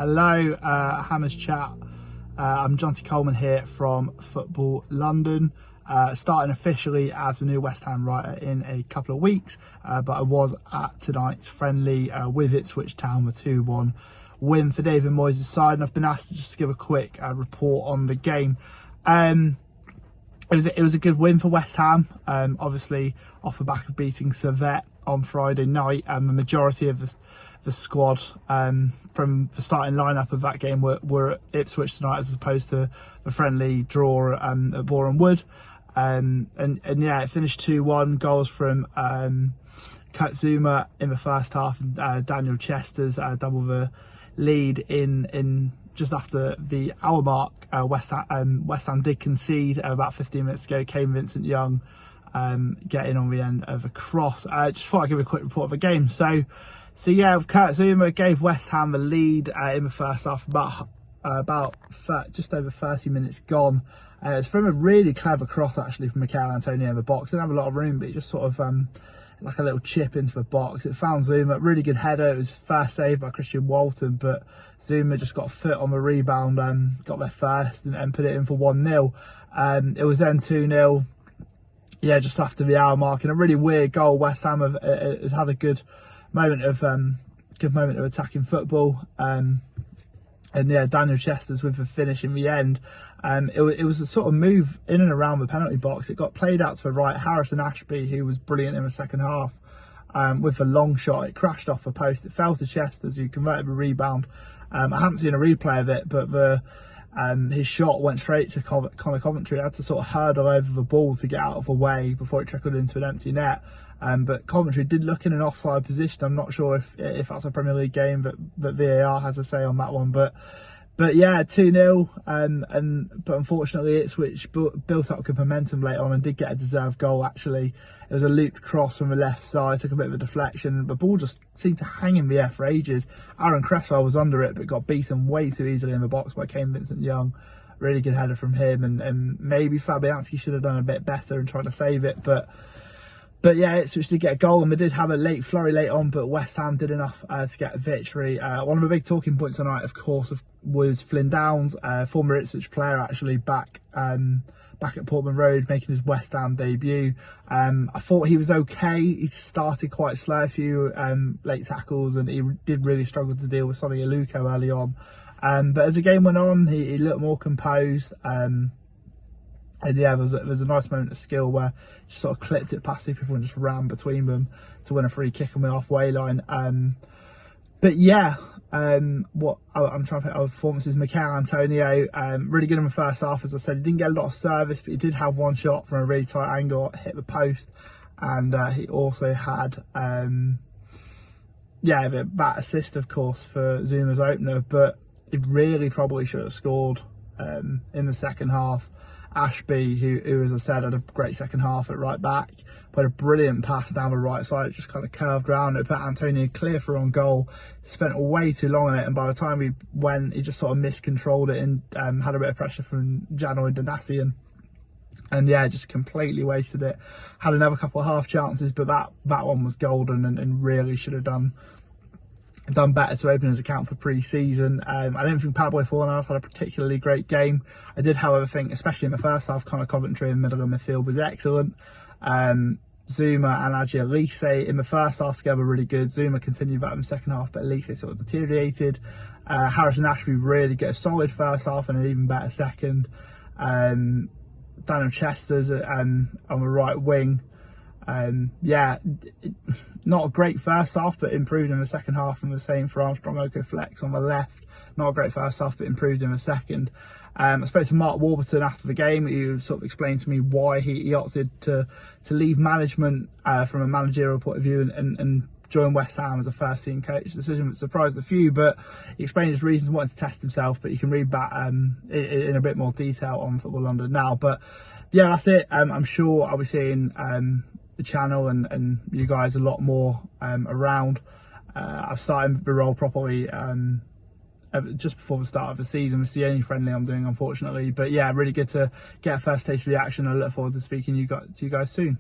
Hello, Hammers Chat. I'm Jonty Coleman here from Football London, starting officially as a new West Ham writer in a couple of weeks, but I was at tonight's friendly with Ipswich Town, the 2-1 win for David Moyes' side, and I've been asked to just give a quick report on the game. It was a good win for West Ham, obviously off the back of beating Servette on Friday night. The majority of the squad from the starting lineup of that game were at Ipswich tonight, as opposed to the friendly draw at Boreham Wood. And yeah, it finished 2-1. Goals from Zouma in the first half, and Daniel Chester's double the lead in just after the hour mark. West Ham did concede about 15 minutes ago. Came Vincent Young getting on the end of a cross. Just thought I'd give a quick report of the game. So yeah, Kurt Zouma gave West Ham the lead in the first half, just over 30 minutes gone. It's from a really clever cross actually from Mikel Antonio in the box. Didn't have a lot of room, but he just sort of like a little chip into the box. It found Zouma, really good header. It was first saved by Christian Walton, but Zouma just got a foot on the rebound and got there first and put it in for 1-0. It was then 2-0. Yeah, just after the hour mark, and a really weird goal. West Ham had a good moment of attacking football. And yeah, Daniel Chester's with the finish in the end. It was a sort of move in and around the penalty box. It got played out to the right. Harrison Ashby, who was brilliant in the second half, with a long shot. It crashed off the post. It fell to Chester's, who converted the rebound. I haven't seen a replay of it, but his shot went straight to Connor Coventry. He had to sort of hurdle over the ball to get out of the way before it trickled into an empty net. But Coventry did look in an offside position. I'm not sure if that's a Premier League game that VAR has a say on that one. But yeah, 2-0. But unfortunately, Ipswich built up good momentum late on and did get a deserved goal. Actually, it was a looped cross from the left side, took a bit of a deflection. The ball just seemed to hang in the air for ages. Aaron Cresswell was under it, but got beaten way too easily in the box by Kane Vincent Young. Really good header from him, and maybe Fabianski should have done a bit better in trying to save it, But yeah, Ipswich did get a goal, and they did have a late flurry late on, but West Ham did enough to get a victory. One of the big talking points tonight, of course, was Flynn Downs, former Ipswich player, actually back at Portman Road, making his West Ham debut. I thought he was okay. He started quite slow, a few late tackles, and he did really struggle to deal with Sonny Aluko early on. But as the game went on, he looked more composed. And yeah, there's a nice moment of skill where he just sort of clipped it past two people and just ran between them to win a free kick on the halfway line. But yeah, what I'm trying to think of performances. Mikel Antonio, really good in the first half. As I said, he didn't get a lot of service, but he did have one shot from a really tight angle, hit the post, and he also had that assist, of course, for Zouma's opener. But he really probably should have scored in the second half. Ashby, who as I said, had a great second half at right back, put a brilliant pass down the right side. It just kind of curved round. It put Antonio clear for on goal. Spent way too long on it, and by the time he went, he just sort of miscontrolled it and had a bit of pressure from Janoy Donasian. And yeah, just completely wasted it. Had another couple of half chances, but that one was golden and really should have done better to open his account for pre-season. I don't think Padboy Fornals had a particularly great game. I did, however, think, especially in the first half, Connor Coventry in the middle of midfield was excellent. Zouma and Adji Elise in the first half together were really good. Zouma continued that in the second half, but Elise sort of deteriorated. Harrison Ashby really good, a solid first half and an even better second. Daniel Chester's on the right wing. Not a great first half, but improved in the second half, and the same for Armstrong Oko Flex on the left. Not a great first half, but improved in the second. I spoke to Mark Warburton after the game, who sort of explained to me why he opted to leave management from a managerial point of view and join West Ham as a first team coach. The decision that surprised a few, but he explained his reasons, wanting to test himself. But you can read that in a bit more detail on Football London now. But yeah, that's it. I'm sure I'll be seeing the channel and you guys a lot more around. I've started the role properly just before the start of the season. It's the only friendly I'm doing, unfortunately. But yeah, really good to get a first taste of the action. I look forward to speaking to you guys soon.